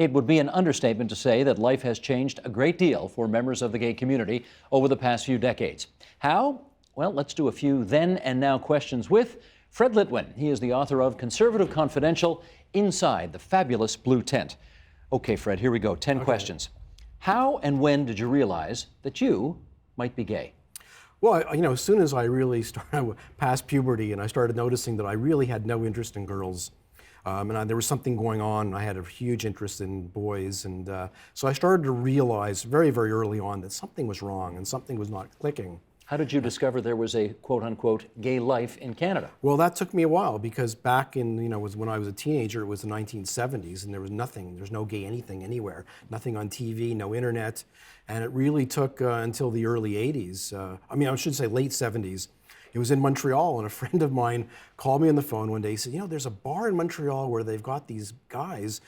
It would be an understatement to say that life has changed a great deal for members of the gay community over the past few decades. How? Well, let's do a few then and now questions with Fred Litwin. He is the author of Conservative Confidential, Inside the Fabulous Blue Tent. Okay, Fred, here we go. 10 questions. How and when did you realize that you might be gay? Well, as soon as I really started past puberty and I started noticing that I really had no interest in girls, there was something going on, and I had a huge interest in boys, and so I started to realize very, very early on that something was wrong and something was not clicking. How did you discover there was a quote-unquote gay life in Canada? Well, that took me a while because back in, when I was a teenager, it was the 1970s, and there was nothing, there's no gay anything anywhere, nothing on TV, no internet, and it really took until the early 80s, I should say late 70s. It was in Montreal, and a friend of mine called me on the phone one day. He said, there's a bar in Montreal where they've got these guys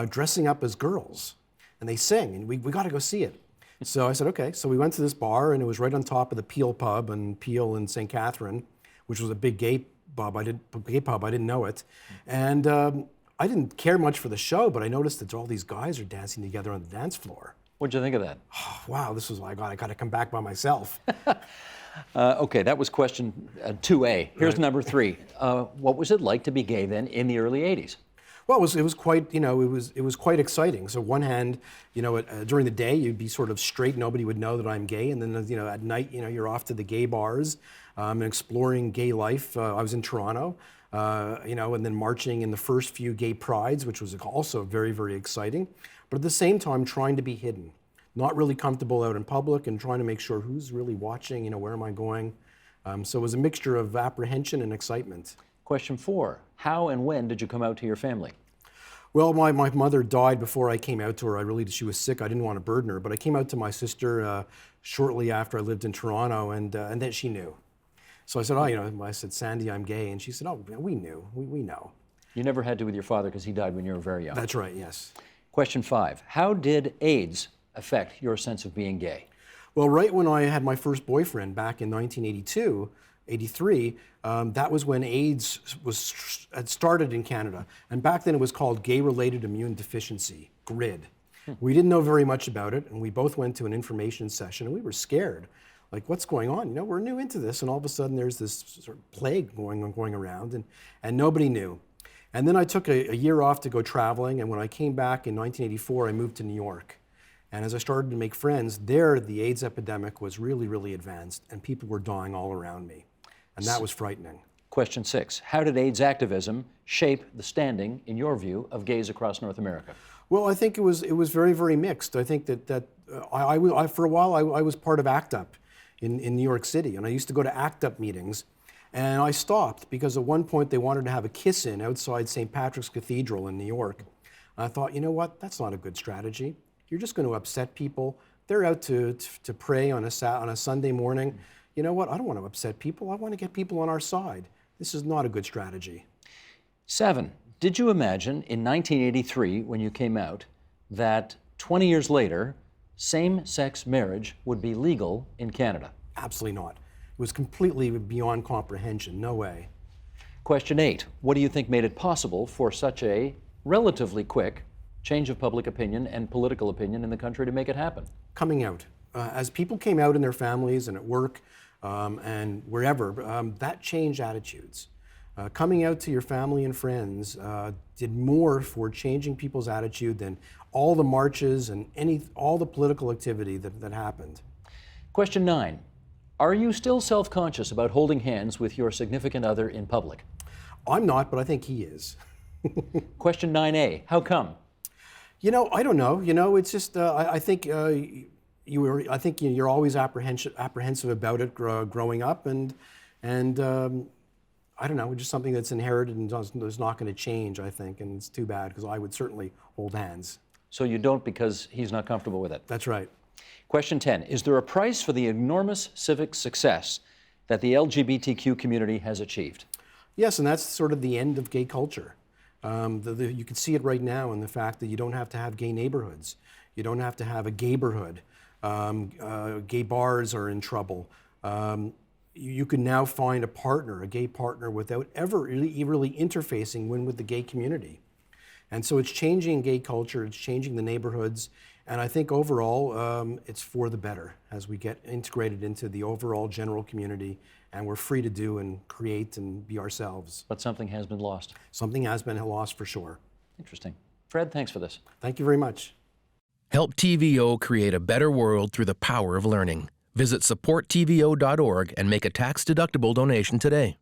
dressing up as girls, and they sing, and we got to go see it. So I said, okay. So we went to this bar, and it was right on top of the Peel pub and Peel in St. Catherine, which was a big gay pub. I didn't know it. And I didn't care much for the show, but I noticed that all these guys are dancing together on the dance floor. What'd you think of that? Oh, wow, this was, I got to come back by myself. Okay, that was question 2A. Here's Right. number 3. What was it like to be gay then in the early 80s? Well, it was quite, it was quite exciting. So one hand, during the day you'd be sort of straight, nobody would know that I'm gay, and then at night, you're off to the gay bars and exploring gay life. I was in Toronto, and then marching in the first few gay prides, which was also very, very exciting. But at the same time, trying to be hidden, not really comfortable out in public, and trying to make sure who's really watching. Where am I going? So it was a mixture of apprehension and excitement. Question 4. How and when did you come out to your family? Well, my mother died before I came out to her. She was sick. I didn't want to burden her, but I came out to my sister shortly after I lived in Toronto, and then she knew. So I said, I said, Sandy, I'm gay, and she said, oh, we knew, we know. You never had to with your father because he died when you were very young. That's right, yes. Question 5. How did AIDS affect your sense of being gay? Well, right when I had my first boyfriend back in 1982, 83, that was when AIDS had started in Canada. And back then it was called Gay-Related Immune Deficiency, GRID. We didn't know very much about it, and we both went to an information session, and we were scared. Like, what's going on? We're new into this, and all of a sudden there's this sort of plague going around, and nobody knew. And then I took a year off to go traveling, and when I came back in 1984, I moved to New York. And as I started to make friends, there the AIDS epidemic was really, really advanced, and people were dying all around me. And that was frightening. Question 6. How did AIDS activism shape the standing, in your view, of gays across North America? Well, I think it was very, very mixed. I think that for a while I was part of ACT UP in New York City, and I used to go to ACT UP meetings, and I stopped because at one point they wanted to have a kiss-in outside St. Patrick's Cathedral in New York. And I thought, what? That's not a good strategy. You're just going to upset people. They're out to pray on a Sunday morning. You know what? I don't want to upset people. I want to get people on our side. This is not a good strategy. 7. Did you imagine in 1983, when you came out, that 20 years later, same-sex marriage would be legal in Canada? Absolutely not. It was completely beyond comprehension. No way. Question 8. What do you think made it possible for such a relatively quick change of public opinion and political opinion in the country to make it happen? Coming out. As people came out in their families and at work and wherever, that changed attitudes. Coming out to your family and friends did more for changing people's attitude than all the marches and all the political activity that happened. Question 9. Are you still self-conscious about holding hands with your significant other in public? I'm not, but I think he is. Question 9A. How come? I don't know. It's just I think you're always apprehensive about it growing up, and I don't know, just something that's inherited and is not going to change, I think, and it's too bad because I would certainly hold hands. So you don't because he's not comfortable with it? That's right. Question 10. Is there a price for the enormous civic success that the LGBTQ community has achieved? Yes, and that's sort of the end of gay culture. You can see it right now in the fact that you don't have to have gay neighborhoods. You don't have to have a gayborhood. Gay bars are in trouble. You can now find a gay partner, without ever really interfacing with the gay community. And so it's changing gay culture, it's changing the neighborhoods, and I think overall it's for the better as we get integrated into the overall general community, and we're free to do and create and be ourselves. But something has been lost. Something has been lost for sure. Interesting. Fred, thanks for this. Thank you very much. Help TVO create a better world through the power of learning. Visit supporttvo.org and make a tax-deductible donation today.